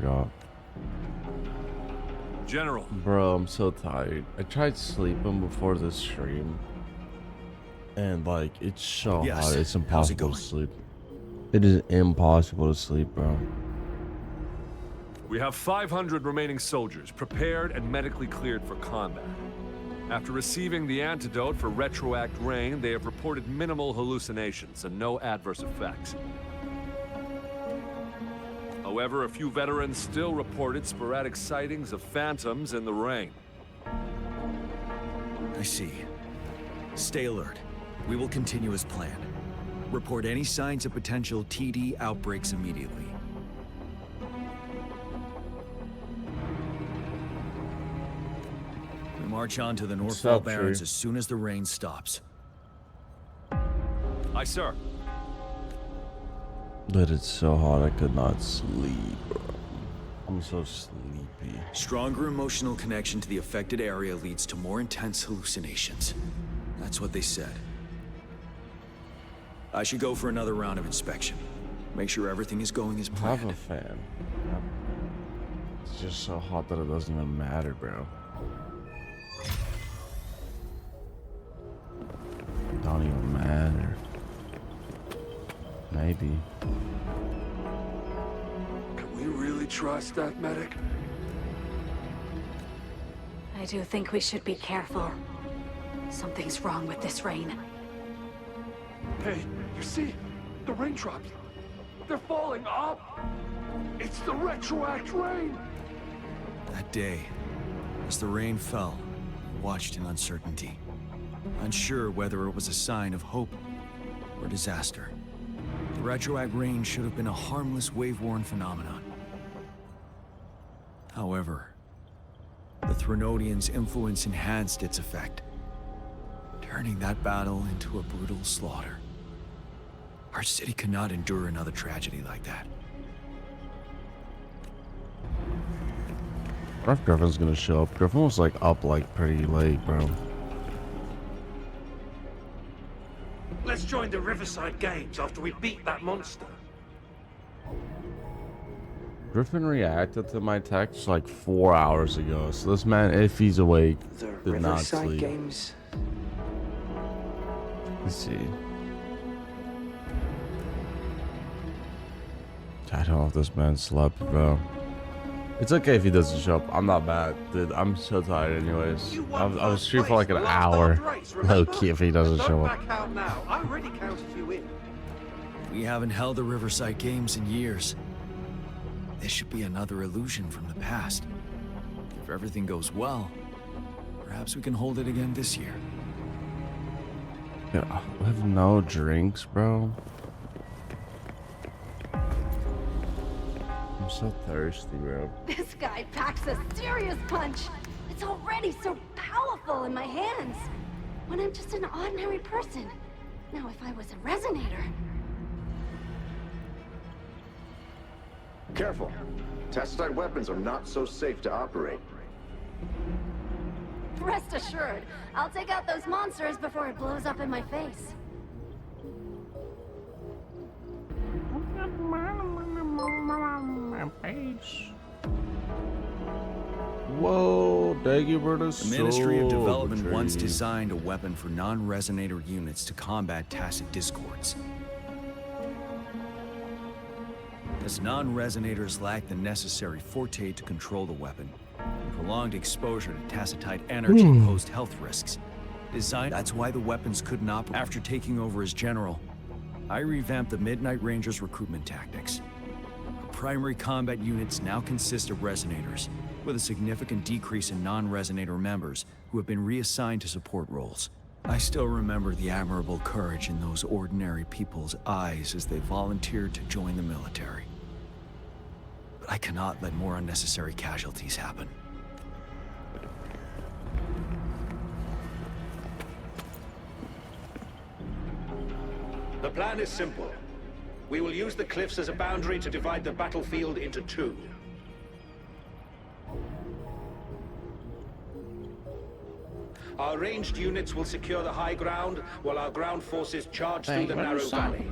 forgot. General. Bro, I'm so tired. I tried sleeping before this stream. And like, it's so hot, it's impossible to sleep. It is impossible to sleep, bro. We have 500 remaining soldiers, prepared and medically cleared for combat. After receiving the antidote for retroact rain, they have reported minimal hallucinations and no adverse effects. However, a few veterans still reported sporadic sightings of phantoms in the rain. I see. Stay alert. We will continue as planned. Report any signs of potential TD outbreaks immediately. We march on to the Northfall Barrens as soon as the rain stops. Aye, sir. But it's so hot I could not sleep, bro. I'm so sleepy. Stronger emotional connection to the affected area leads to more intense hallucinations. That's what they said. I should go for another round of inspection. Make sure everything is going as planned. I have a fan. It's just so hot that it doesn't even matter, bro. It don't even matter. Maybe. Can we really trust that medic? I do think we should be careful. Something's wrong with this rain. Hey, you see? The raindrops. They're falling up. It's the retroact rain. That day, as the rain fell, I watched in uncertainty. Unsure whether it was a sign of hope or disaster. The retroact rain should have been a harmless wave-worn phenomenon. However, the Threnodians' influence enhanced its effect, turning that battle into a brutal slaughter. Our city cannot endure another tragedy like that. I wonder if Griffin's gonna show up. Griffin was like up like pretty late, bro. Let's join the Riverside Games after we beat that monster. Griffin reacted to my text like 4 hours ago, so this man, if he's awake, did not sleep. Games. Let's see. I don't know if this man slept, bro. It's okay if he doesn't show up. I'm not bad, dude. I'm so tired, anyways. I was streaming for like an hour. Low key if he doesn't show up. Back out now. I already counted you in. We haven't held the Riverside Games in years. This should be another illusion from the past. If everything goes well, perhaps we can hold it again this year. Yeah, we have no drinks, bro. I'm so thirsty, bro. This guy packs a serious punch. It's already so powerful in my hands. When I'm just an ordinary person. Now, if I was a resonator... Careful. Tacitite weapons are not so safe to operate. Rest assured, I'll take out those monsters before it blows up in my face. Whoa, Dagobert. The Ministry of Development once designed a weapon for non-resonator units to combat tacit discords. As non-resonators lack the necessary forte to control the weapon, prolonged exposure to tacitite energy posed health risks. That's why the weapons couldn't operate. After taking over as general, I revamped the Midnight Rangers' recruitment tactics. Our primary combat units now consist of resonators, with a significant decrease in non-resonator members who have been reassigned to support roles. I still remember the admirable courage in those ordinary people's eyes as they volunteered to join the military. But I cannot let more unnecessary casualties happen. The plan is simple. We will use the cliffs as a boundary to divide the battlefield into two. Our ranged units will secure the high ground, while our ground forces charge through the narrow valley.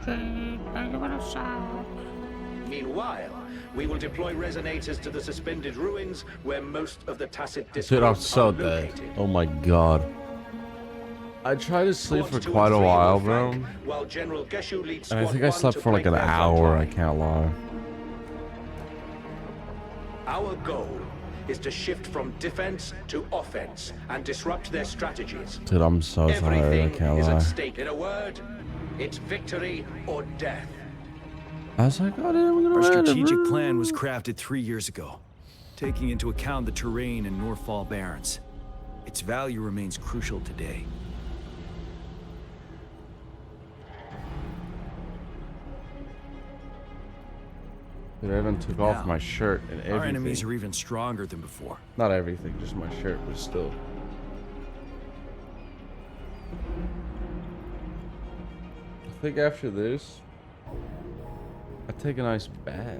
Meanwhile, We will deploy resonators to the suspended ruins where most of the Tacit Dude, I'm discords so are dead. located. Oh my god. I tried to sleep for Squads 2 quite and a 3 will while, bro. flank, while General Geshu leads And I Squad think I 1 slept to for like break an their front hour, I line. can't lie. Our goal is to shift from defense to offense and disrupt their strategies. Dude, I'm so tired, I Everything can't is lie. at stake. In a word, it's victory or death. I was like, oh, dude, we're gonna Our win it, strategic bro. plan was crafted 3 years ago, taking into account the terrain in Northfall Barrens. Its value remains crucial today. Dude, I even took off Now, my shirt and everything. Our enemies are even stronger than before. Not everything, just my shirt, but still. I think after this, I take a nice bath.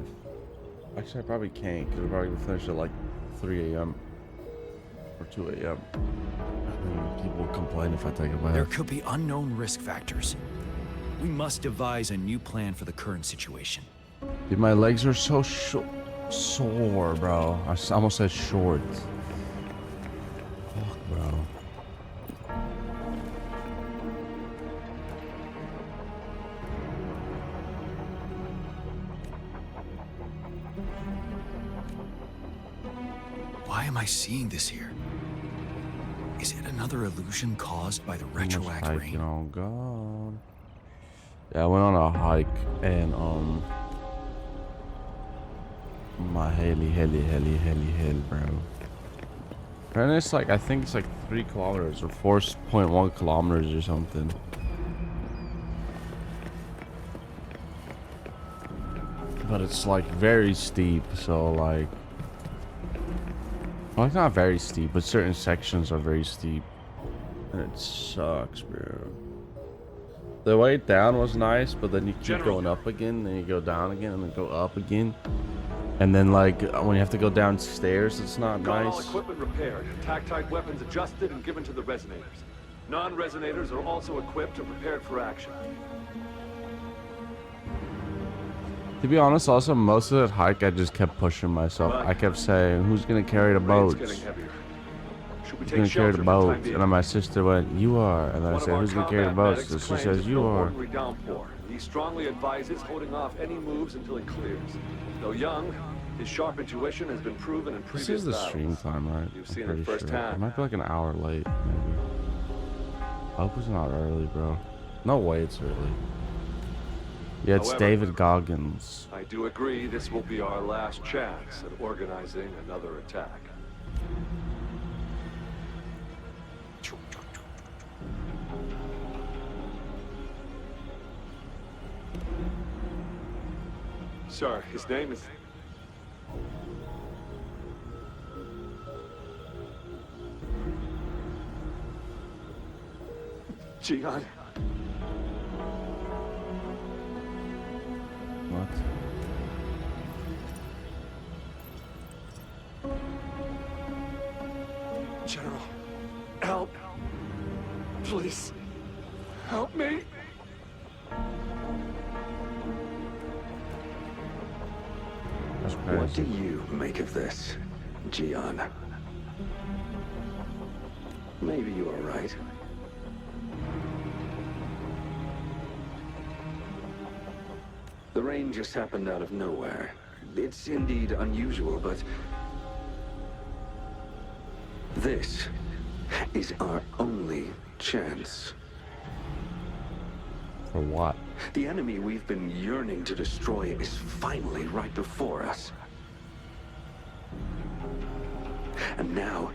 Actually, I probably can't, because we're probably gonna finish at like 3 a.m. or 2 a.m. People will complain if I take a There bath. could be unknown risk factors. We must devise a new plan for the current situation. Dude, my legs are so sore, bro. I almost said short. Fuck, bro. Why am I seeing this here? Is it another illusion caused by the retroact Hiking, rain? oh god. Yeah, I went on a hike and my heli, bro. And it's like, I think it's like 3 kilometers or 4.1 kilometers or something. But it's like very steep, so like, well, it's not very steep, but certain sections are very steep. And it sucks, bro. The way down was nice, but then you keep General. going up again, then you go down again, and then go up again. And then like when you have to go downstairs, it's not Got all nice. equipment repaired, tactite weapons adjusted and given to the resonators. Non-resonators are also equipped and prepared for action. To be honest, also most of that hike, I just kept pushing myself. I kept saying, "Who's gonna carry the Rain's boats? getting heavier. Should we Who's take gonna carry shelter the for the time boats?" being? And then my sister went, "You are." And then I One of said, our "Who's gonna carry the combat boats?" medics And she claims says, it's "You no are." ordinary downpour. He strongly advises holding off any moves until it clears. Though young, his sharp intuition has been proven in previous This is the battles. stream time, right? You've I'm seen it pretty sure. firsthand. It might be like an hour late, maybe. I hope it's not early, bro. No way it's early. Yeah, it's However, David Goggins. I do agree this will be our last chance at organizing another attack. Sir, his name is... Jian. What? General, help. Please, help me. That's What do crazy. you make of this, Gian? Maybe you are right. The rain just happened out of nowhere. It's indeed unusual, but this is our only chance. For what? The enemy we've been yearning to destroy is finally right before us. And now,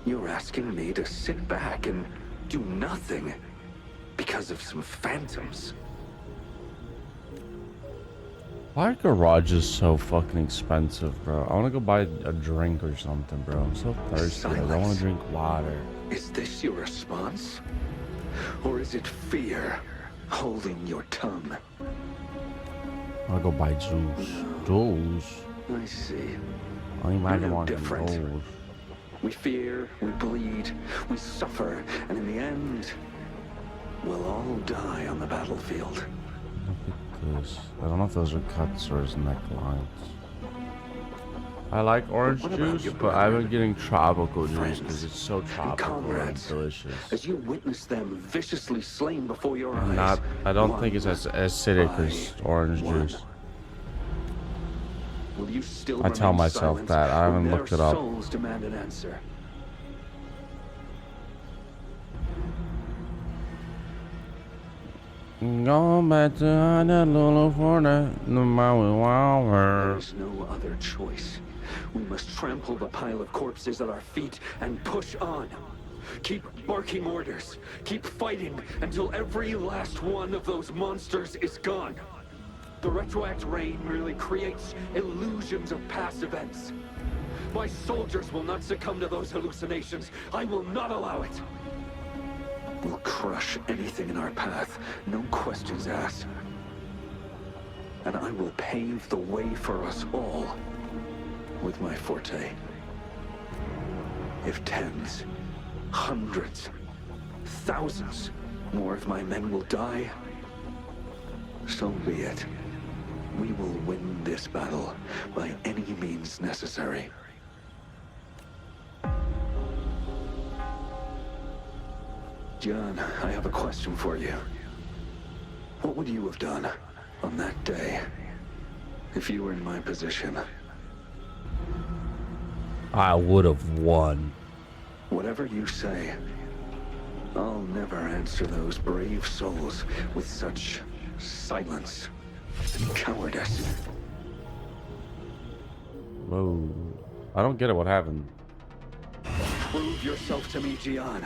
you're asking me to sit back and do nothing because of some phantoms. Why are garages so fucking expensive, bro? I want to go buy a drink or something, bro. I'm so thirsty. I don't want Silence. to drink water. Is this your response? Or is it fear holding your tongue? I want to go buy juice. Juice? I see. I ain't You're no want different. juice. We fear, we bleed, we suffer, and in the end, we'll all die on the battlefield. Look at this. I don't know if those are cuts or his necklines. I like orange what about juice, your but I've brother, been getting tropical juice friends, because it's so and tropical and comrades, delicious. as you witness them viciously slain before your And eyes? I don't think it's as acidic by as orange one. juice. Will you still I tell remain myself silent that. I when haven't their looked it up. souls demand an answer? Going back to Honolulu for the Maui There Wow. is no other choice. We must trample the pile of corpses at our feet and push on. Keep barking orders. Keep fighting until every last one of those monsters is gone. The retroact rain merely creates illusions of past events. My soldiers will not succumb to those hallucinations. I will not allow it. We'll crush anything in our path, no questions asked. And I will pave the way for us all with my forte. If tens, hundreds, thousands more of my men will die, so be it. We will win this battle by any means necessary. John, I have a question for you. What would you have done on that day if you were in my position? I would have won. Whatever you say, I'll never answer those brave souls with such silence and cowardice. Whoa. I don't get it. What happened? Prove yourself to me, Gian.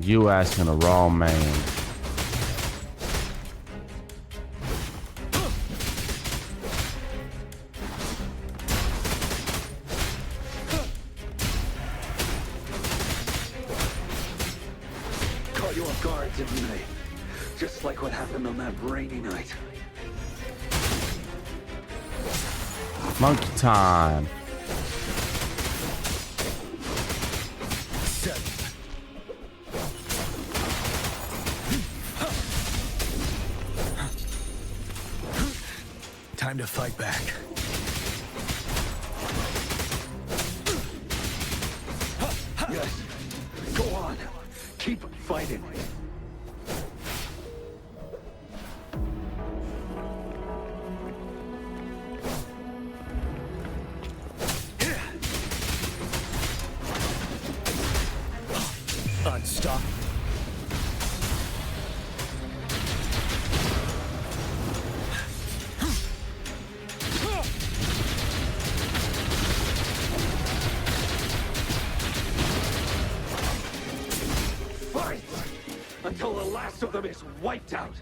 You asking a raw man. Caught you off guard, didn't they? Just like what happened on that rainy night. Monkey time. Time to fight back. Yes. Go on. Keep fighting. Unstop. Fight! Until the last of them is wiped out.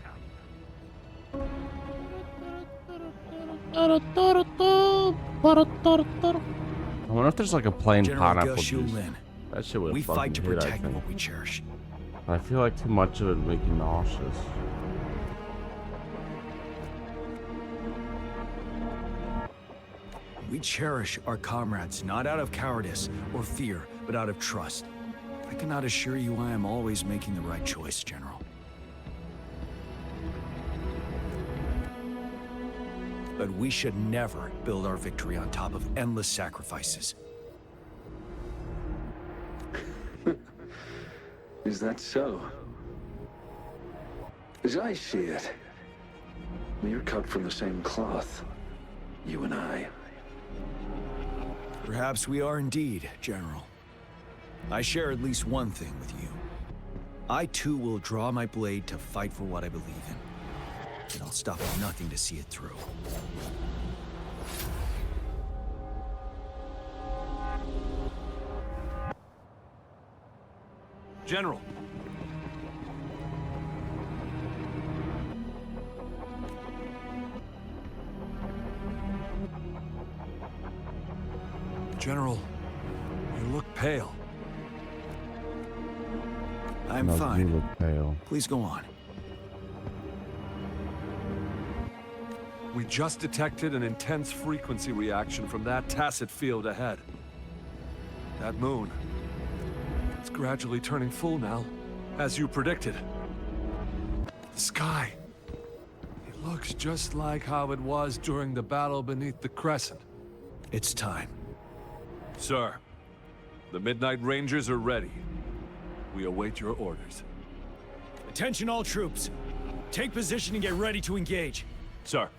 I wonder if there's like a plain General pineapple Gushu juice. Lin. That shit would We fucking fight to hit, I protect think. what we cherish. I feel like too much of it would make you nauseous. We cherish our comrades not out of cowardice or fear, but out of trust. I cannot assure you I am always making the right choice, General. But we should never build our victory on top of endless sacrifices. Is that so? As I see it, we're cut from the same cloth, you and I. Perhaps we are indeed, General. I share at least one thing with you. I too will draw my blade to fight for what I believe in. And I'll stop at nothing to see it through. General. General, you look pale. I'm No, you fine. look pale. Please go on. We just detected an intense frequency reaction from that tacit field ahead. That moon. It's gradually turning full now, as you predicted. The sky. It Looks just like how it was during the battle beneath the Crescent. It's time. Sir, the Midnight Rangers are ready. We await your orders. Attention all troops. Take position and get ready to engage. Sir.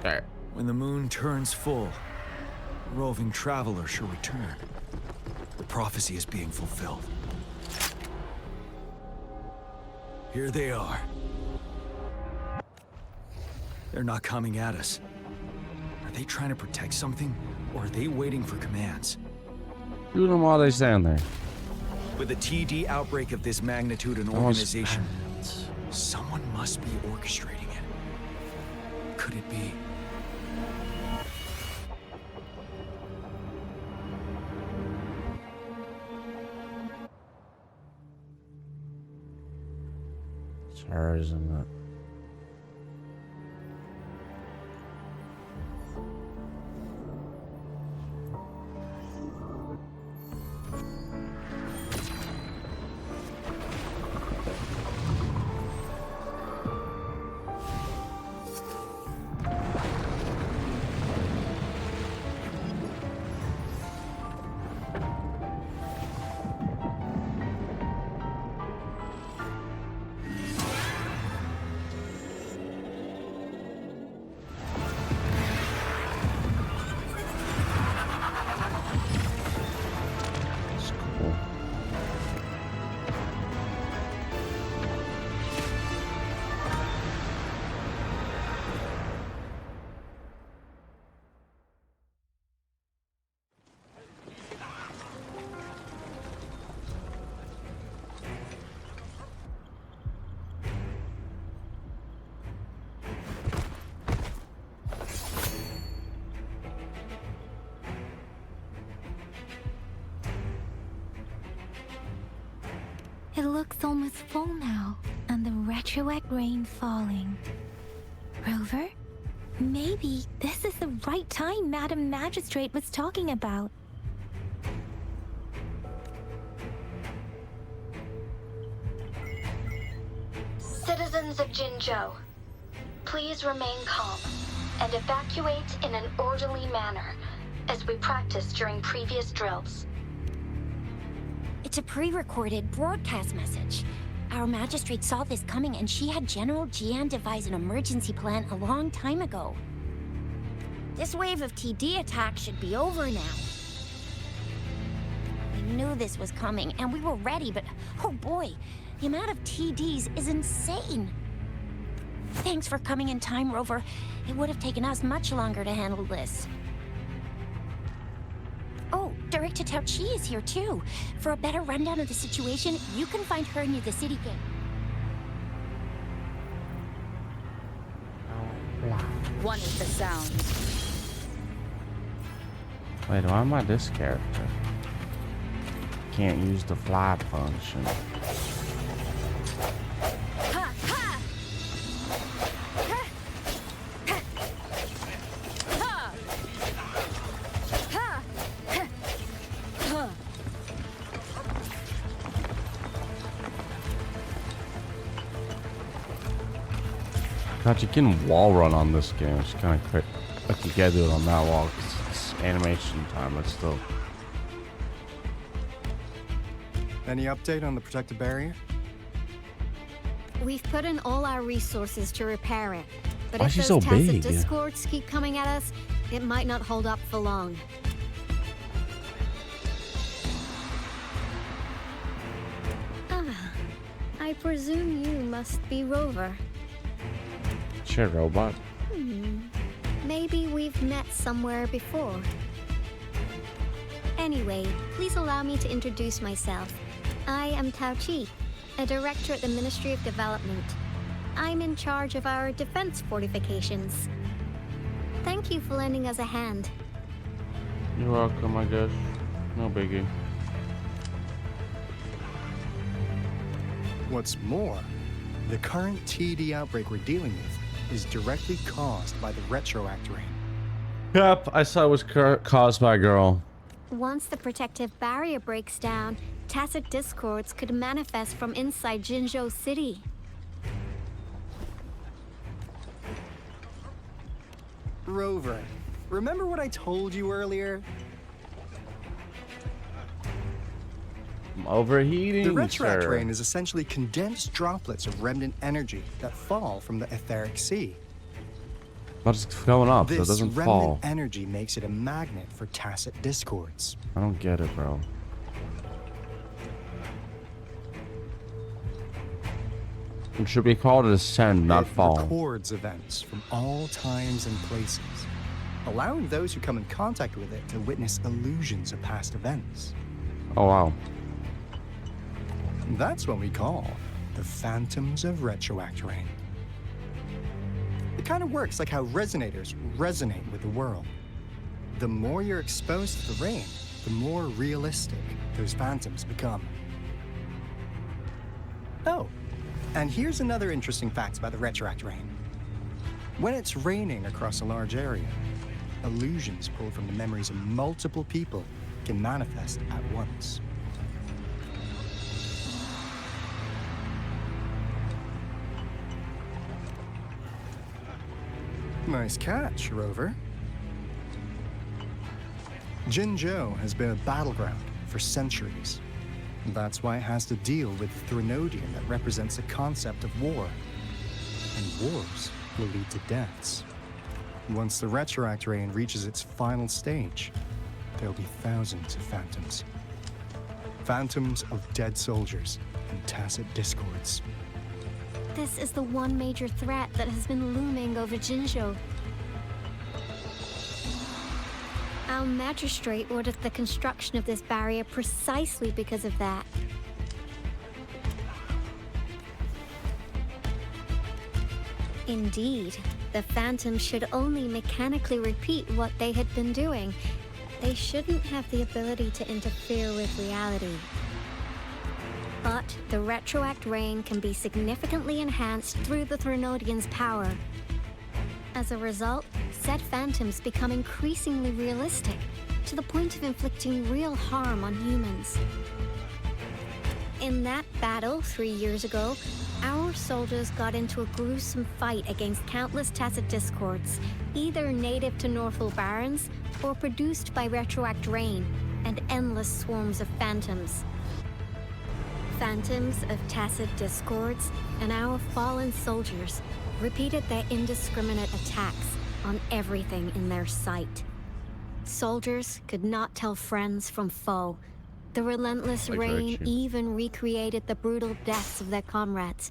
Alright. When the moon turns full, a roving traveler shall return. The prophecy is being fulfilled. Here they are. They're not coming at us. Are they trying to protect something, or are they waiting for commands? Do them while they stand there. With a TD outbreak of this magnitude and organization, someone must be orchestrating it. Could it be? It's her, isn't it? It looks almost full now, and the retroact rain falling. Rover? Maybe this is the right time Madam Magistrate was talking about. Citizens of Jinzhou, please remain calm and evacuate in an orderly manner, as we practiced during previous drills. It's a pre-recorded broadcast message. Our magistrate saw this coming and she had General Jian devise an emergency plan a long time ago. This wave of TD attacks should be over now. We knew this was coming and we were ready, but oh boy, the amount of TDs is insane. Thanks for coming in time, Rover. It would have taken us much longer to handle this. Oh, Director Tao Chi is here too. For a better rundown of the situation, you can find her near the city gate. One is the sound. Wait, why am I this character? Can't use the fly function. Ha ha! Ha! Ha! Ha! Ha! Ha! God, you can wall run on this game. It's kind of quick. Like you gotta do it on that wall 'cause it's animation time, but still. Any update on the protective barrier? We've put in all our resources to repair it. But Why if is she those so tacit big? discords keep coming at us, it might not hold up for long. Ah, I presume you must be Rover. Sure, robot. Maybe we've met somewhere before. Anyway, please allow me to introduce myself. I am Tao Chi, a director at the Ministry of Development. I'm in charge of our defense fortifications. Thank you for lending us a hand. You're welcome, I guess. No biggie. What's more, the current TD outbreak we're dealing with is directly caused by the retroact rain. Yep, I saw it was caused by a girl. Once the protective barrier breaks down, tacit discords could manifest from inside Jinzhou City. Rover, remember what I told you earlier? I'm overheating, The retroact sir. rain is essentially condensed droplets of remnant energy that fall from the etheric sea. But it's going up, so it This doesn't remnant fall. energy makes it a magnet for tacit discords. I don't get it, bro. It should be called ascend, not It fall. records events from all times and places, allowing those who come in contact with it to witness illusions of past events. Oh, wow. That's what we call the phantoms of retroact rain. It kind of works like how resonators resonate with the world. The more you're exposed to the rain, the more realistic those phantoms become. Oh, and here's another interesting fact about the retroact rain. When it's raining across a large area, illusions pulled from the memories of multiple people can manifest at once. Nice catch, Rover. Jinzhou has been a battleground for centuries. That's why it has to deal with the Threnodian that represents the concept of war. And wars will lead to deaths. Once the retroact rain reaches its final stage, there'll be thousands of phantoms. Phantoms of dead soldiers and tacit discords. This is the one major threat that has been looming over Jinzhou. Our magistrate ordered the construction of this barrier precisely because of that. Indeed, the phantoms should only mechanically repeat what they had been doing. They shouldn't have the ability to interfere with reality. But the retroact rain can be significantly enhanced through the Threnodian's power. As a result, said phantoms become increasingly realistic, to the point of inflicting real harm on humans. In that battle 3 years ago, our soldiers got into a gruesome fight against countless tacit discords, either native to Northful Barrens or produced by retroact rain and endless swarms of phantoms. Phantoms of tacit discords and our fallen soldiers repeated their indiscriminate attacks on everything in their sight. Soldiers could not tell friends from foe. The relentless rain even recreated the brutal deaths of their comrades,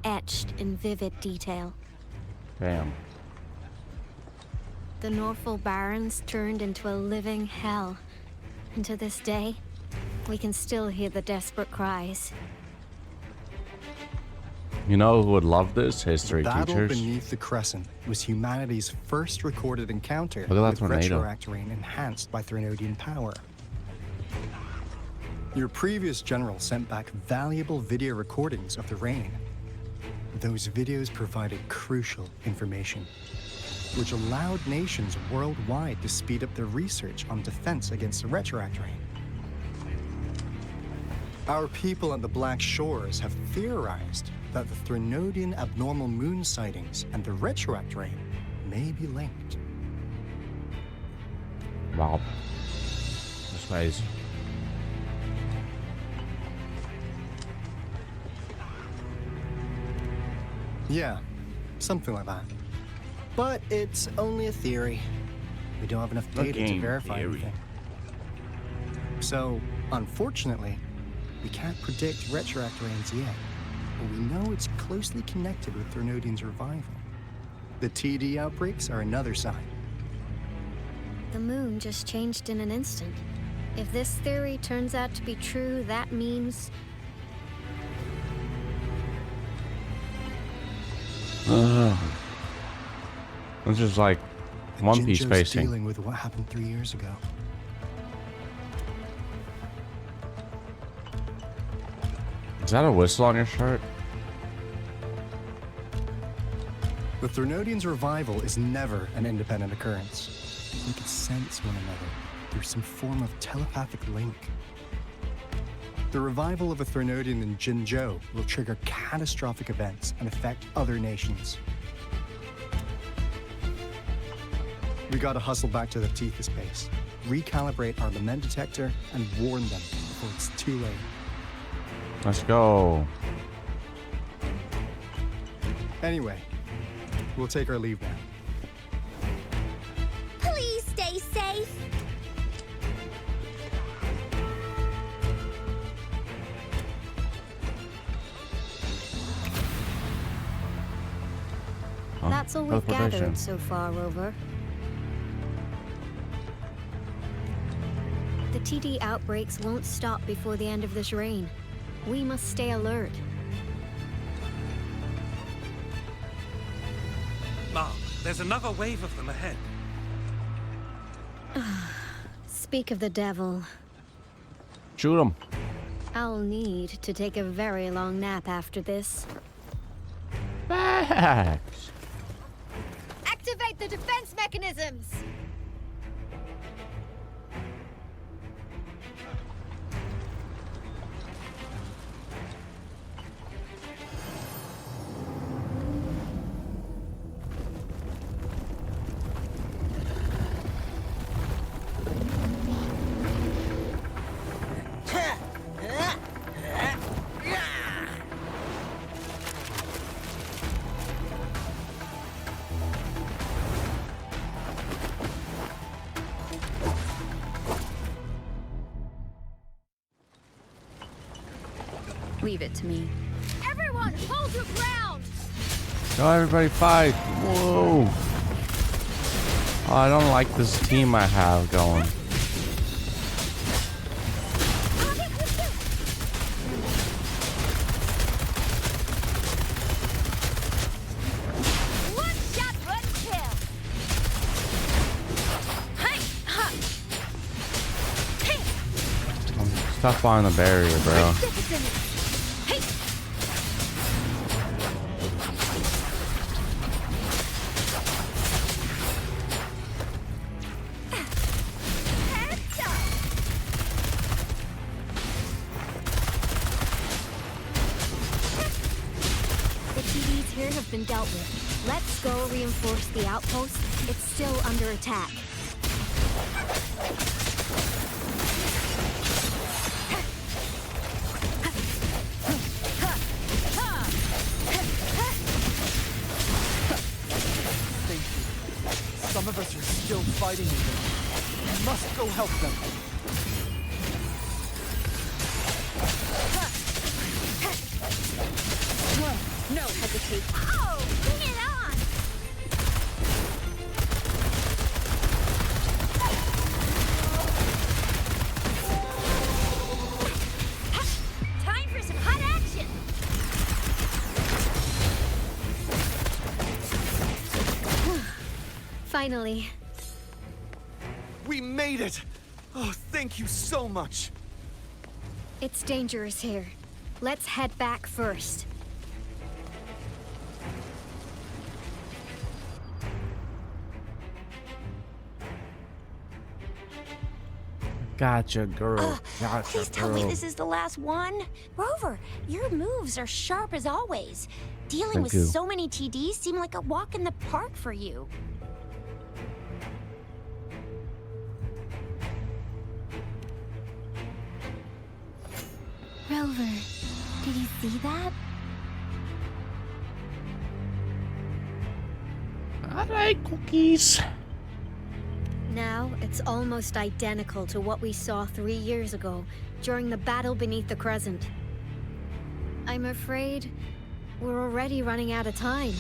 etched in vivid detail. Damn. The Northful Barrens turned into a living hell, and to this day, we can still hear the desperate cries. You know who would love this? History The battle teachers. beneath the Crescent was humanity's first recorded encounter Look at that with tornado. retroact rain enhanced by Threnodian power. Your previous general sent back valuable video recordings of the rain. Those videos provided crucial information, which allowed nations worldwide to speed up their research on defense against the retroact rain. Our people at the Black Shores have theorized that the Threnodian abnormal moon sightings and the retroact rain may be linked. Wow. This guy's. Yeah, something like that. But it's only a theory. We don't have enough data to verify anything. So, unfortunately, we can't predict retroact rains yet, but we know it's closely connected with Threnodian's revival. The TD outbreaks are another sign. The moon just changed in an instant. If this theory turns out to be true, that means... This is like One Piece Jinzhou's pacing. dealing with what happened 3 years ago. Is that a whistle on your shirt? The Threnodian's revival is never an independent occurrence. We can sense one another through some form of telepathic link. The revival of a Threnodian in Jinzhou will trigger catastrophic events and affect other nations. We gotta hustle back to the Tethys base, recalibrate our lament detector, and warn them before it's too late. Let's go. Anyway, we'll take our leave now. Please stay safe. That's all we've Teleportation. gathered so far, Rover. The TD outbreaks won't stop before the end of this reign. We must stay alert. Mom, there's another wave of them ahead. Speak of the devil. Shoot him. I'll need to take a very long nap after this. Facts. Activate the defense mechanisms! Leave it to me. Everyone, hold your ground! No, everybody fight. Whoa. Oh, I don't like this team I have going. One shot, one kill! Hey, ha! Hey! Stop on the barrier, bro. Hey! Heads up! The TVs here have been dealt with. Let's go reinforce the outpost. It's still under attack. Some of us are still fighting in there. We must go help them. No hesitation. Oh, bring it on! Time for some hot action! Finally. We made it! Oh, thank you so much. It's dangerous here. Let's head back first. Gotcha, girl. Gotcha, Please tell me girl. this is the last one. Rover, your moves are sharp as always. Dealing Thank with you. so many TDs seem like a walk in the park for you. Rover, did you see that? I like cookies. Now, it's almost identical to what we saw 3 years ago, during the battle beneath the Crescent. I'm afraid we're already running out of time.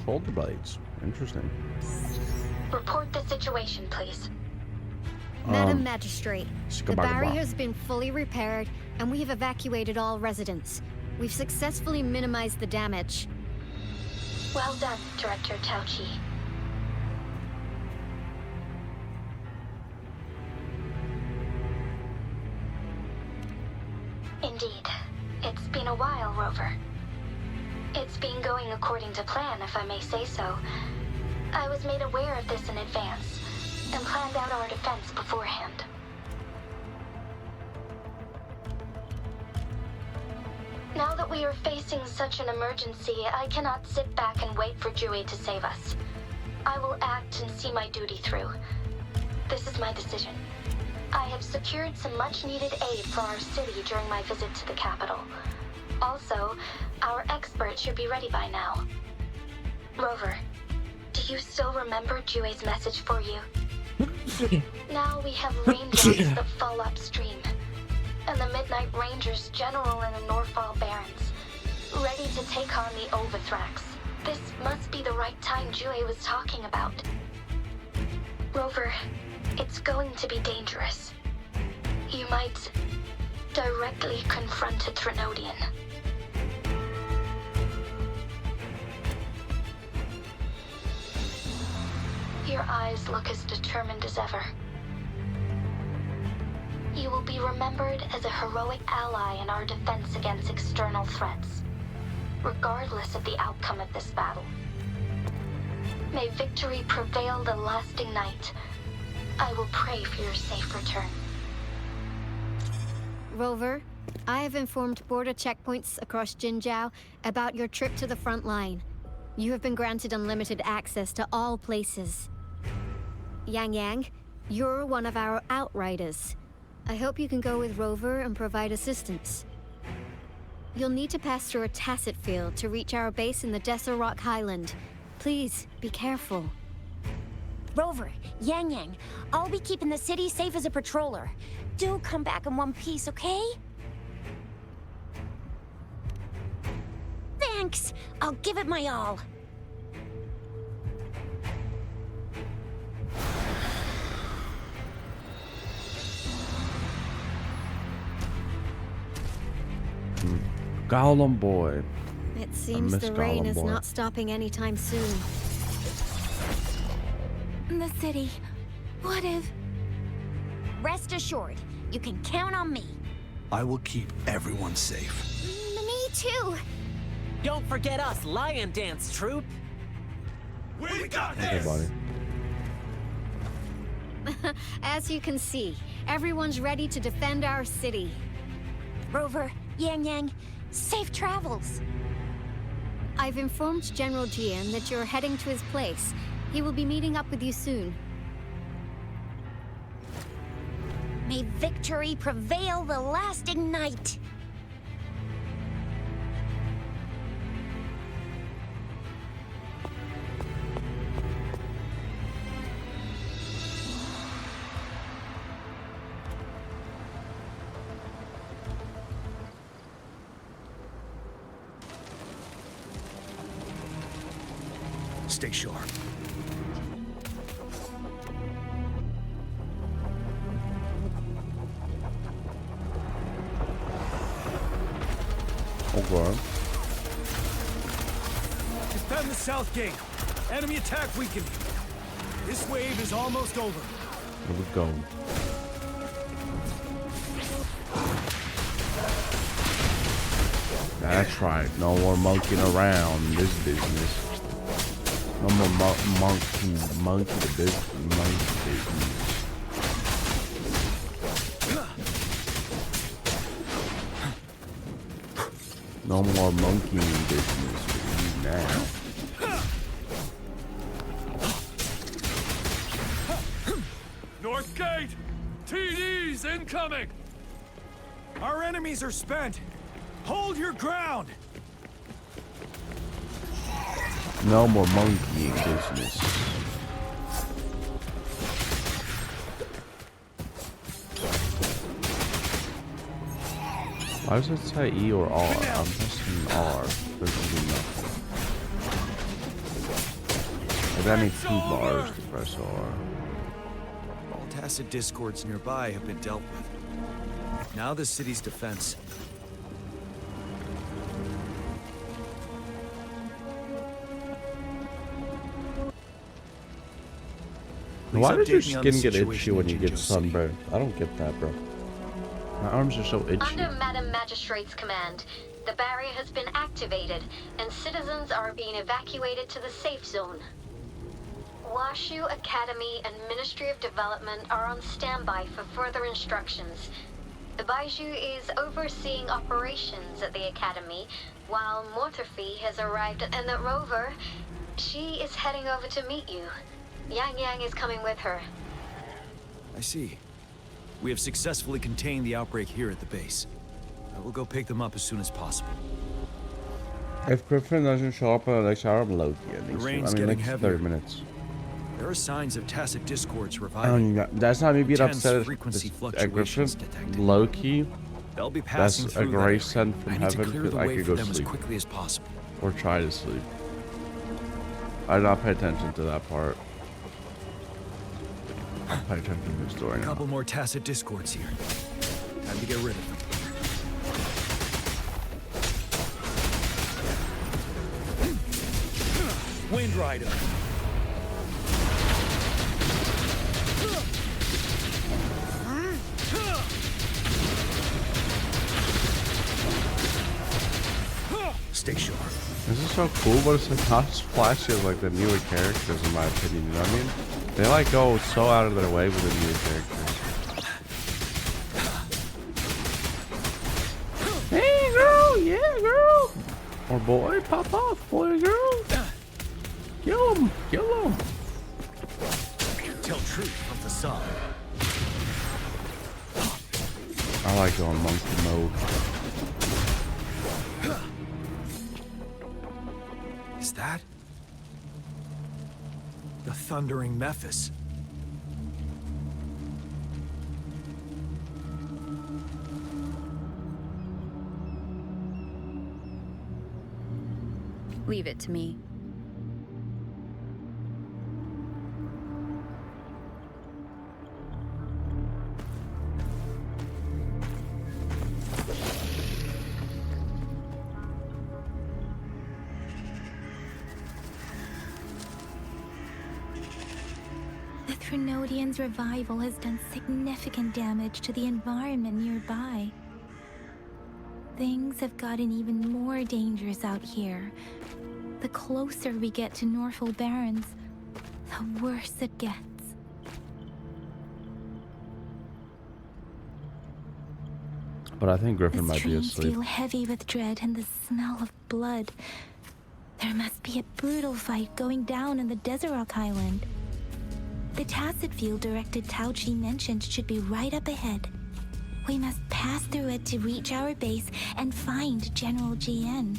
Shoulder blades. Interesting. Report the situation, please. Madam Magistrate, the skabagaba. barrier's been fully repaired, and we have evacuated all residents. We've successfully minimized the damage. Well done, Director Tauchi. Indeed. It's been a while, Rover. It's been going according to plan, if I may say so. I was made aware of this in advance, and planned out our defense beforehand. Now that But we are facing such an emergency, I cannot sit back and wait for Jue to save us. I will act and see my duty through. This is my decision. I have secured some much-needed aid for our city during my visit to the capital. Also, our expert should be ready by now. Rover, do you still remember Jue's message for you? Now we have raindrops that fall upstream, and the Midnight Rangers general in the Norfall Barrens, ready to take on the Overthrax. This must be the right time Jue was talking about. Rover, it's going to be dangerous. You might directly confront a Trinodian. Your eyes look as determined as ever. You will be remembered as a heroic ally in our defense against external threats, regardless of the outcome of this battle. May victory prevail the lasting night. I will pray for your safe return. Rover, I have informed border checkpoints across Jinjiao about your trip to the front line. You have been granted unlimited access to all places. Yang Yang, you're one of our outriders. I hope you can go with Rover and provide assistance. You'll need to pass through a tacit field to reach our base in the Desert Rock Highland. Please, be careful. Rover, Yang Yang, I'll be keeping the city safe as a patroller. Do come back in one piece, okay? Thanks! I'll give it my all. Gollum boy. It seems the rain is not stopping anytime soon. The city. What if... Rest assured, you can count on me. I will keep everyone safe. Me too. Don't forget us, Lion Dance Troop. We got Everybody. As you can see, everyone's ready to defend our city. Rover, Yang Yang, safe travels. I've informed General Jian that you're heading to his place. He will be meeting up with you soon. May victory prevail the lasting night. Stay sharp. Okay. Defend the south gate. Enemy attack weakened. This wave is almost over. Here we go. That's right. No more monkeying around in this business. No more monkey the business. Monkey business. No more monkeying business with you now. North Gate! TDs incoming! Our enemies are spent. Hold your ground. No more monkeying business. Why does it say E or R? I'm pressing R. There's gonna be nothing. Maybe I need 2 bars to press R. All tacit discords nearby have been dealt with. Now the city's defense. Why does your skin get itchy when you get sunburned? I don't get that, bro. My arms are so itchy. Under Madam Magistrate's command, the barrier has been activated, and citizens are being evacuated to the safe zone. Washu Academy and Ministry of Development are on standby for further instructions. Baiju is overseeing operations at the Academy, while Mortherfee has arrived and the Rover, she is heading over to meet you. Yang Yang is coming with her. I see. We have successfully contained the outbreak here at the base. I will go pick them up as soon as possible. If Griffin doesn't show up in the next hour, I'm Loki. The rain's getting like heavier. 30 minutes. There are signs of tacit discords I reviving. mean, that's not me being Intense upset frequency at Griffin. fluctuations detected. Low-key, They'll be passing that's a through that grace area. sent from I need to heaven clear because the I way could for go them as sleep. quickly as possible. Or try to sleep. I did not pay attention to that part. I'll pay attention to the story A now. couple more tacit discords here. Time to get rid of them. Wind Rider. Stay sharp. This is so cool, but it's like not as flashy as like the newer characters in my opinion, you know what I mean? They like go so out of their way with the newer characters. Hey girl, yeah girl! Or boy, pop off, boy or girl! Kill him, kill him! Tell truth from facade. I like going monkey mode. Is that the thundering Memphis? Leave it to me. The Threnodian's revival has done significant damage to the environment nearby. Things have gotten even more dangerous out here. The closer we get to Norfolk Barrens, the worse it gets. But I think Griffin The might be streets asleep. feel heavy with dread and the smell of blood. There must be a brutal fight going down in the Desert Rock Highland. The tacit field directed Tao Chi mentioned should be right up ahead. We must pass through it to reach our base and find General GN.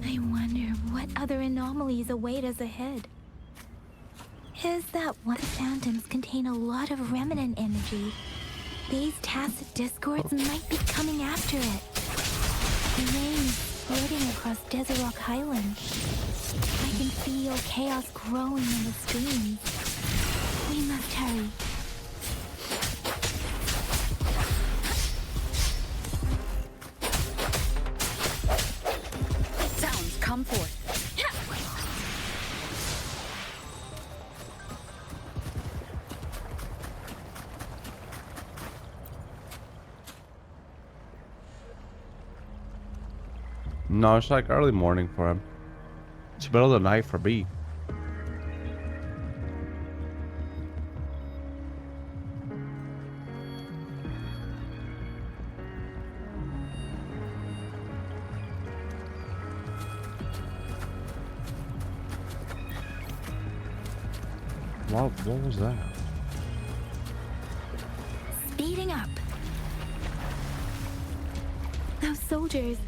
I wonder what other anomalies await us ahead. Is that what the phantoms contain a lot of remnant energy? These tacit discords might be coming after it. The rain is spreading across Desert Rock Highland. I can feel chaos growing in the streams. We must hurry. Sounds come forth. No, it's like early morning for him. It's middle of the night for me. What was that? Speeding up. Those soldiers,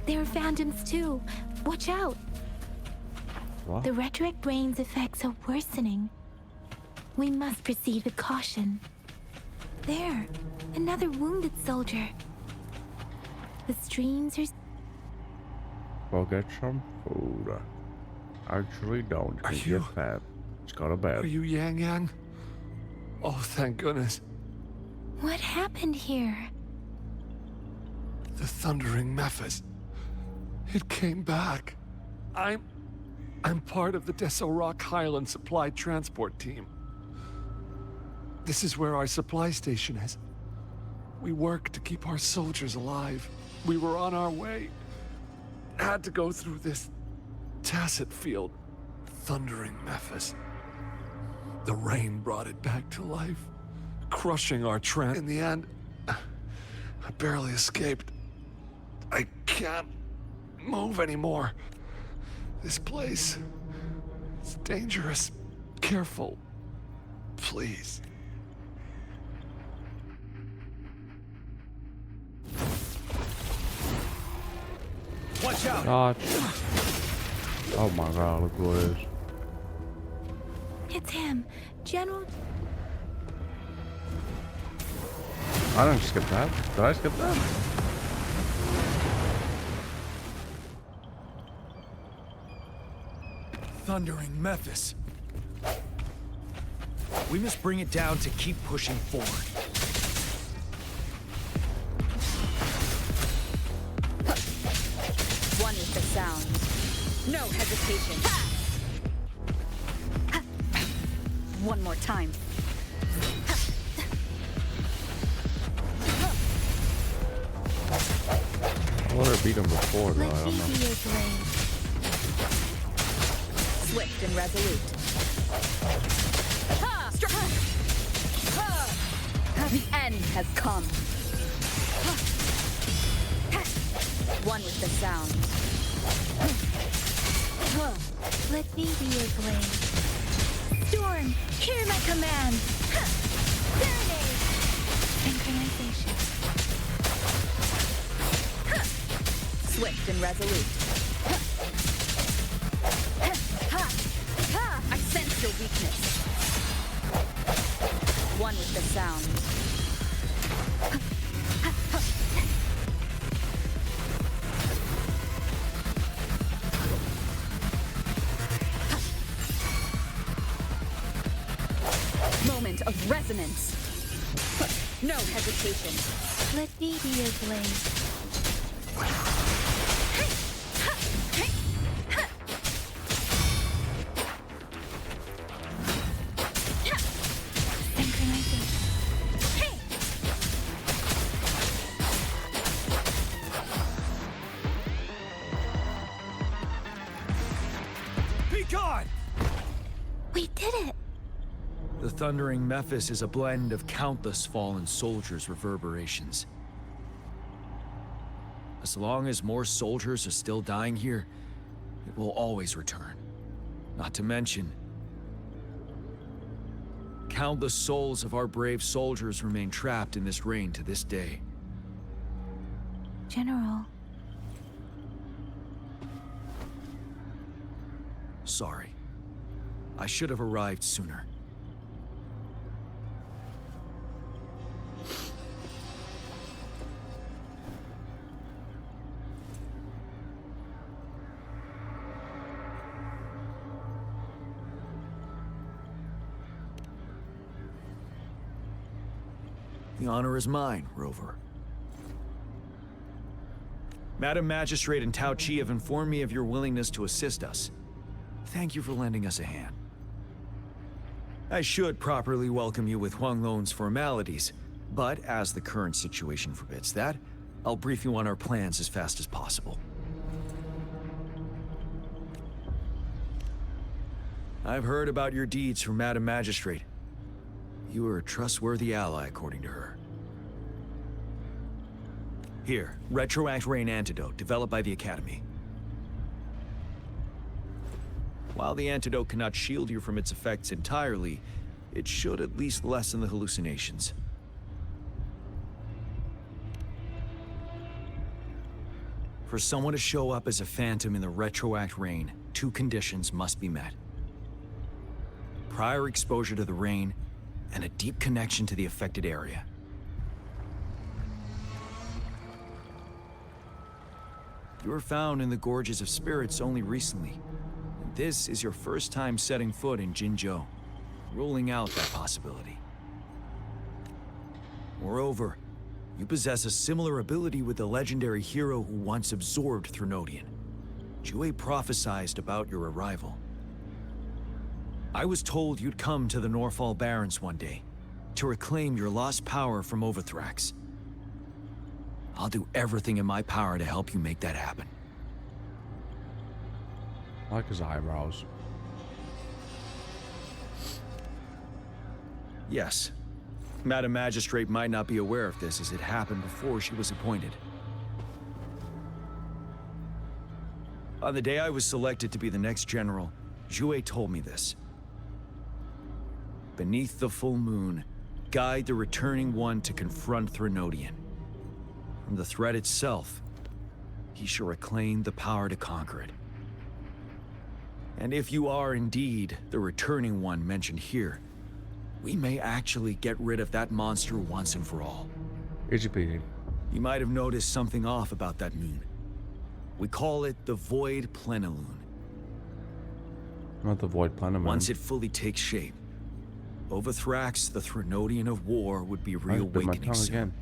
they're phantoms too. Watch out. What? The rhetoric brain's effects are worsening. We must proceed with caution. There, another wounded soldier. The streams are... Go get some food. Actually, don't. Are Get you- fat. It's got a bad. Are you Yang Yang? Oh, thank goodness. What happened here? The thundering Memphis. It came back. I'm part of the Deso Rock Highland Supply Transport Team. This is where our supply station is. We work to keep our soldiers alive. We were on our way. Had to go through this tacit field. Thundering Memphis. The rain brought it back to life, crushing our In the end, I barely escaped. I can't move anymore. This place is dangerous. Careful. Please. Watch out! God. Oh my god, look who it is. It's him, General. I didn't skip that. Did I skip that? Thundering Memphis. We must bring it down to keep pushing forward. One with the sound. No hesitation. One more time. I would have beat him before, though. I Let don't me know. be your blade. Swift and resolute. Ha! The end has come. One with the sound. Let me be your blade. Storm, hear my command. Serenade. Synchronization. Swift and resolute. I sense your weakness. One with the sound. Moment of resonance. No hesitation. Let me be your blade. Be gone! We did it! The Thundering Memphis is a blend of countless fallen soldiers' reverberations. As long as more soldiers are still dying here, it will always return. Not to mention, countless souls of our brave soldiers remain trapped in this rain to this day. General. Sorry. I should have arrived sooner. The honor is mine, Rover. Madam Magistrate and Tao Chi have informed me of your willingness to assist us. Thank you for lending us a hand. I should properly welcome you with Huang Lon's formalities, but as the current situation forbids that, I'll brief you on our plans as fast as possible. I've heard about your deeds from Madam Magistrate. You are a trustworthy ally, according to her. Here, Retroact Rain Antidote, developed by the Academy. While the antidote cannot shield you from its effects entirely, it should at least lessen the hallucinations. For someone to show up as a phantom in the Retroact Rain, 2 conditions must be met. Prior exposure to the rain, and a deep connection to the affected area. You were found in the Gorges of Spirits only recently. And this is your first time setting foot in Jinzhou, ruling out that possibility. Moreover, you possess a similar ability with the legendary hero who once absorbed Threnodian. Jue prophesized about your arrival. I was told you'd come to the Norfall Barrens one day, to reclaim your lost power from Overthrax. I'll do everything in my power to help you make that happen. I like his eyebrows. Yes. Madam Magistrate might not be aware of this as it happened before she was appointed. On the day I was selected to be the next general, Jiggler told me this. Beneath the full moon, guide the returning one to confront Threnodian. From the threat itself, he shall reclaim the power to conquer it. And if you are indeed the returning one mentioned here, we may actually get rid of that monster once and for all. Easy. You might have noticed something off about that moon. We call it the Void Plenilune. Not the Void Plenilune. Once it fully takes shape, Overthrax, the Threnodian of War, would be reawakening soon. Again.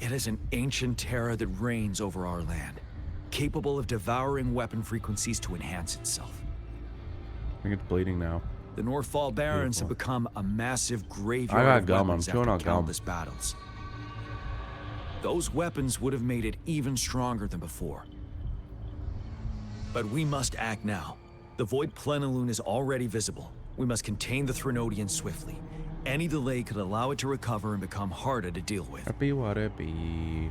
It is an ancient terror that reigns over our land, capable of devouring weapon frequencies to enhance itself. I think it's bleeding now. The Northfall Barrens have become a massive graveyard I got of gum. weapons I'm chewing after on gum. countless battles. Those weapons would have made it even stronger than before. But we must act now. The Void Plenilune is already visible. We must contain the Threnodian swiftly. Any delay could allow it to recover and become harder to deal with. It be what it be.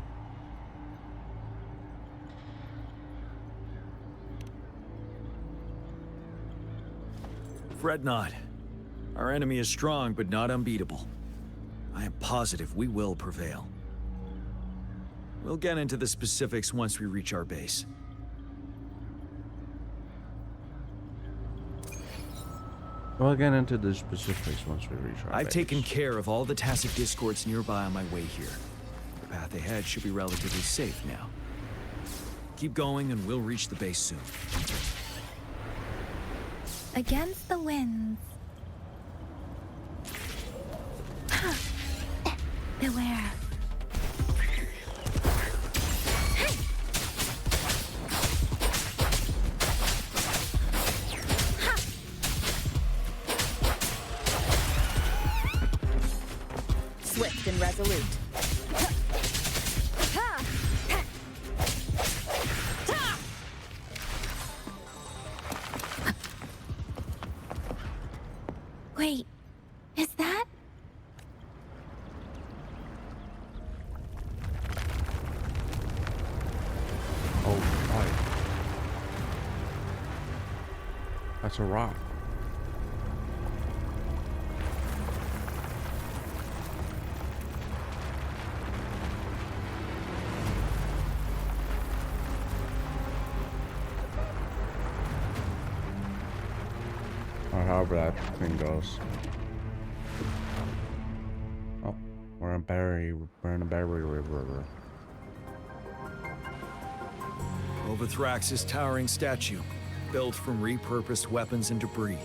Fret not. Our enemy is strong, but not unbeatable. I am positive we will prevail. We'll get into the specifics once we reach our base. We'll get into the specifics once we reach our I've base. taken care of all the Tacit discords nearby on my way here. The path ahead should be relatively safe now. Keep going and we'll reach the base soon. Against the winds. Beware. Swift and resolute. Wait, is that? Oh, right. That's a rock. Or however that thing goes. Oh, we're in a Barry River. Overthrax's towering statue, built from repurposed weapons and debris,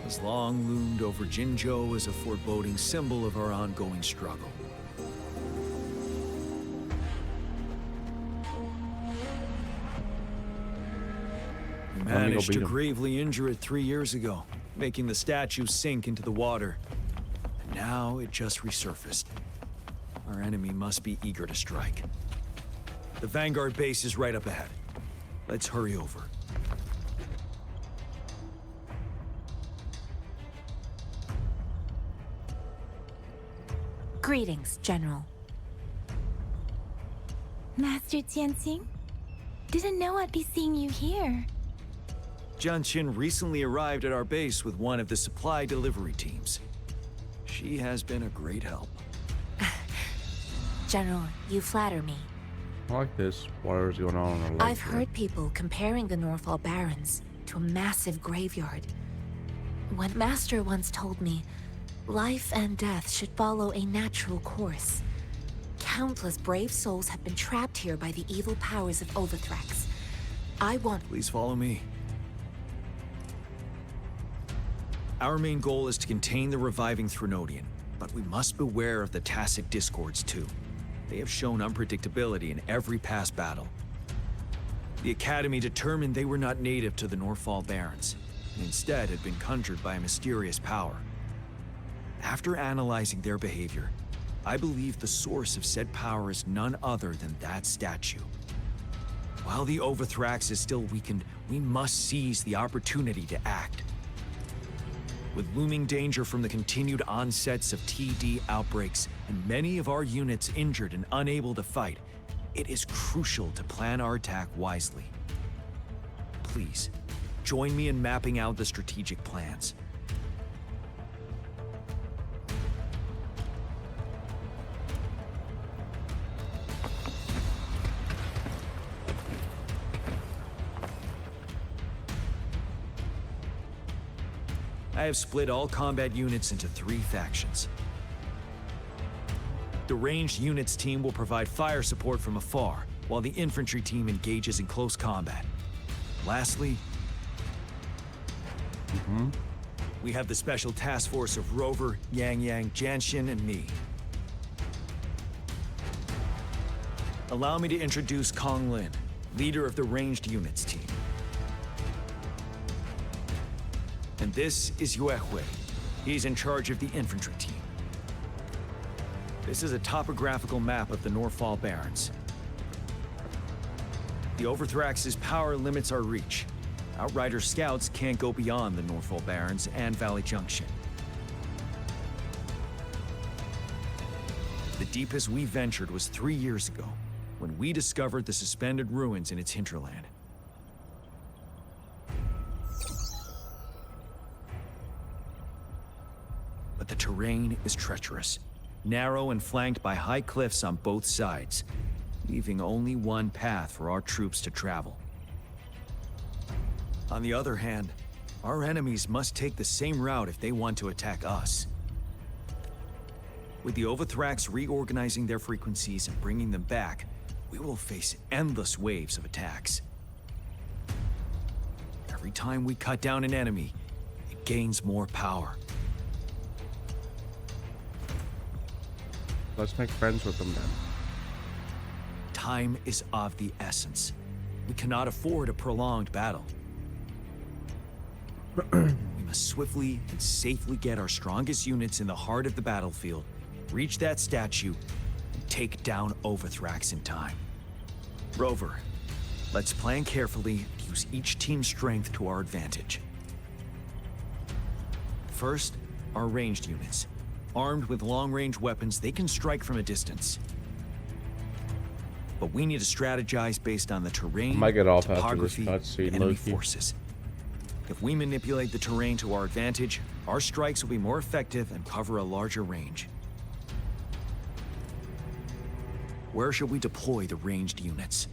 has long loomed over Jinzhou as a foreboding symbol of our ongoing struggle. We managed to gravely injure it 3 years ago, making the statue sink into the water. And now it just resurfaced. Our enemy must be eager to strike. The Vanguard base is right up ahead. Let's hurry over. Greetings, General. Master Tianxing? Didn't know I'd be seeing you here. Jianqin recently arrived at our base with one of the supply delivery teams. She has been a great help. General, you flatter me. I like this. Whatever's going on in our life. I've heard people comparing the Northfall Barrens to a massive graveyard. When Master once told me, life and death should follow a natural course. Countless brave souls have been trapped here by the evil powers of Overthrax. I want... Please follow me. Our main goal is to contain the reviving Threnodian, but we must beware of the Tacit discords too. They have shown unpredictability in every past battle. The Academy determined they were not native to the Northfall Barrens, and instead had been conjured by a mysterious power. After analyzing their behavior, I believe the source of said power is none other than that statue. While the Overthrax is still weakened, we must seize the opportunity to act. With looming danger from the continued onsets of TD outbreaks and many of our units injured and unable to fight, it is crucial to plan our attack wisely. Please, join me in mapping out the strategic plans. I have split all combat units into 3 factions. The ranged units team will provide fire support from afar, while the infantry team engages in close combat. Lastly, we have the special task force of Rover, Yang Yang, Janshin, and me. Allow me to introduce Kong Lin, leader of the ranged units team. And this is Yue Hui. He's in charge of the infantry team. This is a topographical map of the Norfall Barrens. The Overthrax's power limits our reach. Outrider scouts can't go beyond the Norfall Barrens and Valley Junction. The deepest we ventured was 3 years ago, when we discovered the suspended ruins in its hinterland. But the terrain is treacherous, narrow and flanked by high cliffs on both sides, leaving only one path for our troops to travel. On the other hand, our enemies must take the same route if they want to attack us. With the Overthrax reorganizing their frequencies and bringing them back, we will face endless waves of attacks. Every time we cut down an enemy, it gains more power. Let's make friends with them then. Time is of the essence. We cannot afford a prolonged battle. We must swiftly and safely get our strongest units in the heart of the battlefield, reach that statue, and take down Overthrax in time. Rover, let's plan carefully and use each team's strength to our advantage. First, our ranged units. Armed with long-range weapons, they can strike from a distance. But we need to strategize based on the terrain, Might get off after this topography, cutscene, and enemy Loki. forces. If we manipulate the terrain to our advantage, our strikes will be more effective and cover a larger range. Where should we deploy the ranged units?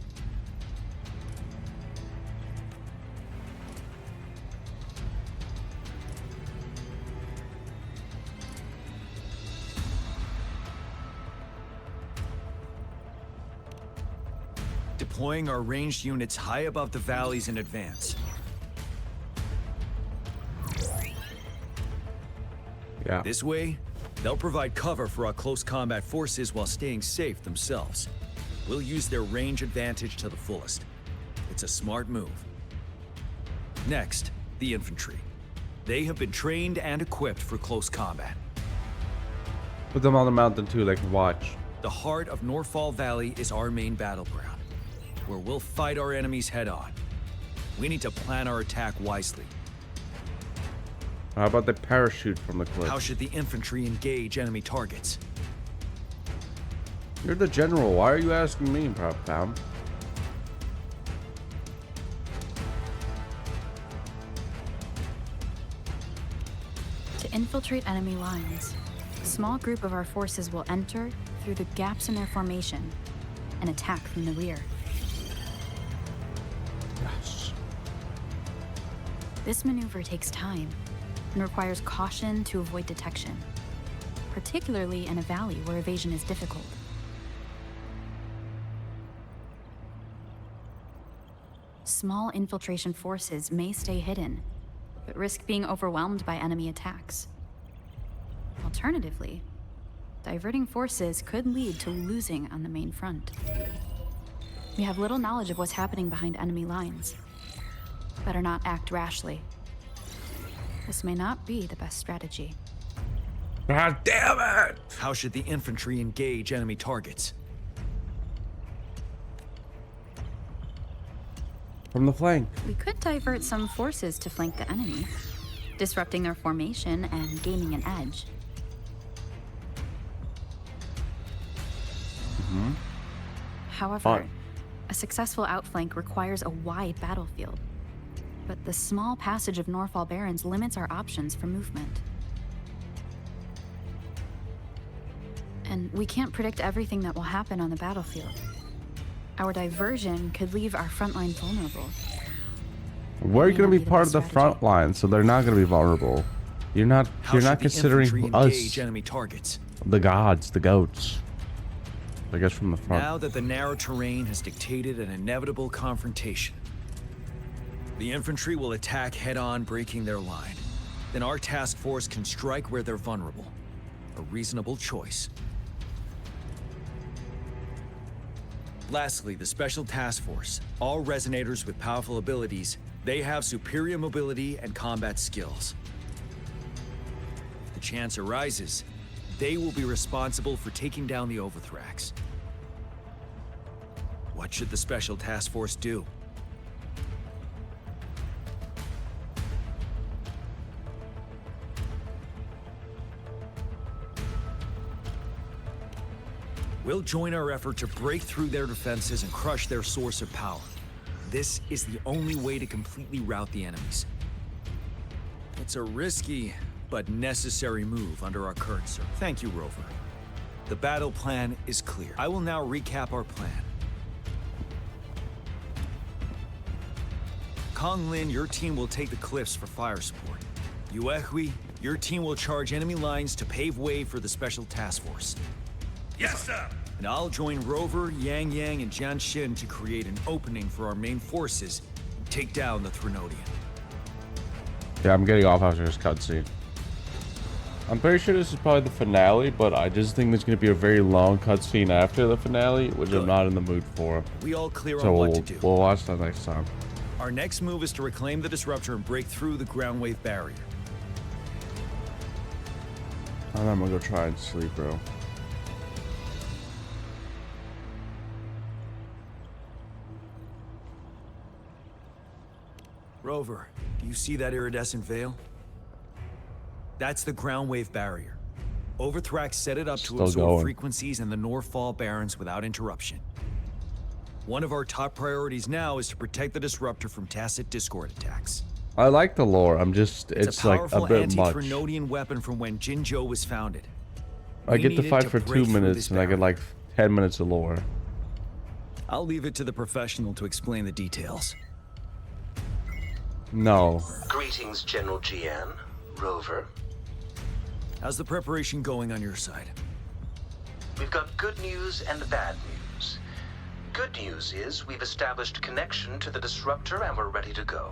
Deploying our ranged units high above the valleys in advance. Yeah. This way, they'll provide cover for our close combat forces while staying safe themselves. We'll use their range advantage to the fullest. It's a smart move. Next, the infantry. They have been trained and equipped for close combat. Put them on the mountain too, they can watch. The heart of Norfall Valley is our main battleground, where we'll fight our enemies head-on. We need to plan our attack wisely. How about they parachute from the cliff? How should the infantry engage enemy targets? You're the general. Why are you asking me, pal? To infiltrate enemy lines, a small group of our forces will enter through the gaps in their formation and attack from the rear. Yes. This maneuver takes time and requires caution to avoid detection, particularly in a valley where evasion is difficult. Small infiltration forces may stay hidden, but risk being overwhelmed by enemy attacks. Alternatively, diverting forces could lead to losing on the main front. We have little knowledge of what's happening behind enemy lines. Better not act rashly. This may not be the best strategy. God damn it! How should the infantry engage enemy targets? From the flank. We could divert some forces to flank the enemy. disrupting their formation and gaining an edge. However, Fine. a successful outflank requires a wide battlefield. But the small passage of Norfall Barrens limits our options for movement. And we can't predict everything that will happen on the battlefield. Our diversion could leave our front line vulnerable. We're going to be part of the front line, so they're not going to be vulnerable. You're not considering us, enemy targets? the gods, the goats. I guess from the front. Now that the narrow terrain has dictated an inevitable confrontation, the infantry will attack head-on, breaking their line. Then our task force can strike where they're vulnerable. A reasonable choice. Lastly, the Special Task Force. All resonators with powerful abilities, they have superior mobility and combat skills. If the chance arises, they will be responsible for taking down the Overthrax. What should the Special Task Force do? We'll join our effort to break through their defenses and crush their source of power. This is the only way to completely rout the enemies. It's a risky, but necessary move under our current circumstances. Thank you, Rover. The battle plan is clear. I will now recap our plan. Kong Lin, your team will take the cliffs for fire support. Yuehui, your team will charge enemy lines to pave way for the Special Task Force. Yes, sir. And I'll join Rover, Yang Yang, and Jian Xin to create an opening for our main forces and take down the Threnodian. Yeah, I'm getting off after this cutscene. I'm pretty sure this is probably the finale, but I just think there's going to be a very long cutscene after the finale, which I'm not in the mood for. We all clear So on what to do. we'll watch that next time. Our next move is to reclaim the Disruptor and break through the ground wave barrier. I'm gonna go try and sleep, bro. Rover, do you see that iridescent veil? That's the ground wave barrier. Overthrax set it up to Still absorb going. frequencies in the Norfall Barrens without interruption. One of our top priorities now is to protect the Disruptor from tacit Discord attacks. I like the lore. I'm just, it's a like powerful a bit much. anti-Threnodian weapon from when Jinzhou was founded. I We get to need it fight to for break 2 through minutes this and I get barrier. like 10 minutes of lore. I'll leave it to the professional to explain the details. No. Greetings, General Jian, Rover. How's the preparation going on your side? We've got good news and bad news. Good news is we've established connection to the Disruptor and we're ready to go.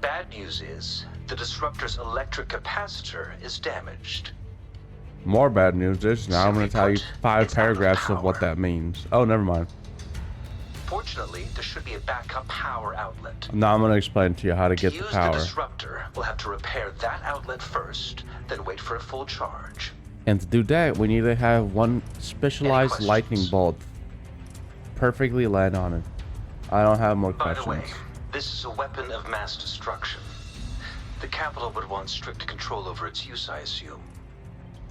Bad news is the Disruptor's electric capacitor is damaged. More bad news. Now I'm going to tell you 5 It's out of paragraphs of what power. that means. Oh, never mind. Fortunately, there should be a backup power outlet. Now I'm going to explain to you how to get the use power. the Disruptor, we'll have to repair that outlet first, then wait for a full charge. And to do that, we need to have one specialized questions? lightning bolt perfectly land on it. I don't have more By the questions. way, this is a weapon of mass destruction. The capital would want strict control over its use, I assume.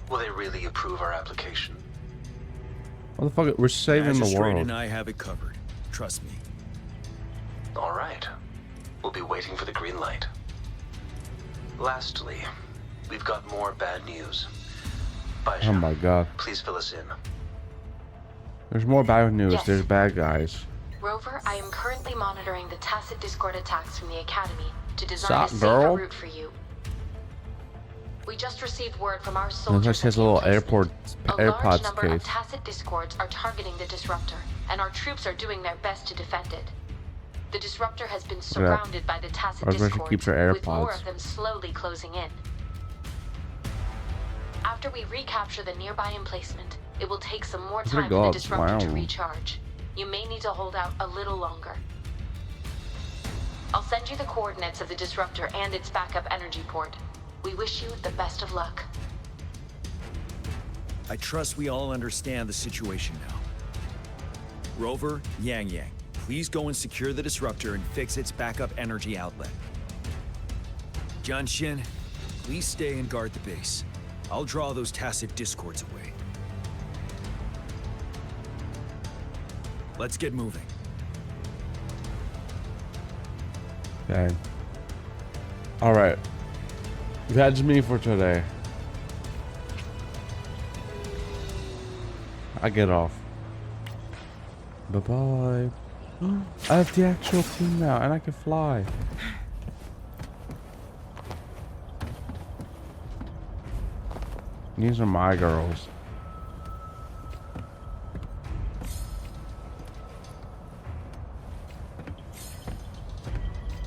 Will they really approve our application? Motherfucker, we're saving the Magistrate world. and I have it covered. Trust me. All right. We'll be waiting for the green light. Lastly, we've got more bad news. Oh my god. Please fill us in. There's more bad news. Yes. There's bad guys. Rover, I am currently monitoring the tacit Discord attacks from the Academy to design Sup, a safer girl? route for you. We just received word from our Looks soldiers like she has a at the little emplacement. A large AirPods number case. of tacit Discords are targeting the Disruptor, and our troops are doing their best to defend it. The Disruptor has been surrounded by the tacit Or where she Discords, keeps her with more AirPods. of them slowly closing in. After we recapture the nearby emplacement, it will take some more Look at her time for the gloves, Disruptor to wow. recharge. You may need to hold out a little longer. I'll send you the coordinates of the Disruptor and its backup energy port. We wish you the best of luck. I trust we all understand the situation now. Rover, Yang Yang, please go and secure the Disruptor and fix its backup energy outlet. Jianshin, please stay and guard the base. I'll draw those tacit discords away. Let's get moving. Okay. Alright. That's me for today. I get off. Bye-bye. I have the actual team now, and I can fly. These are my girls.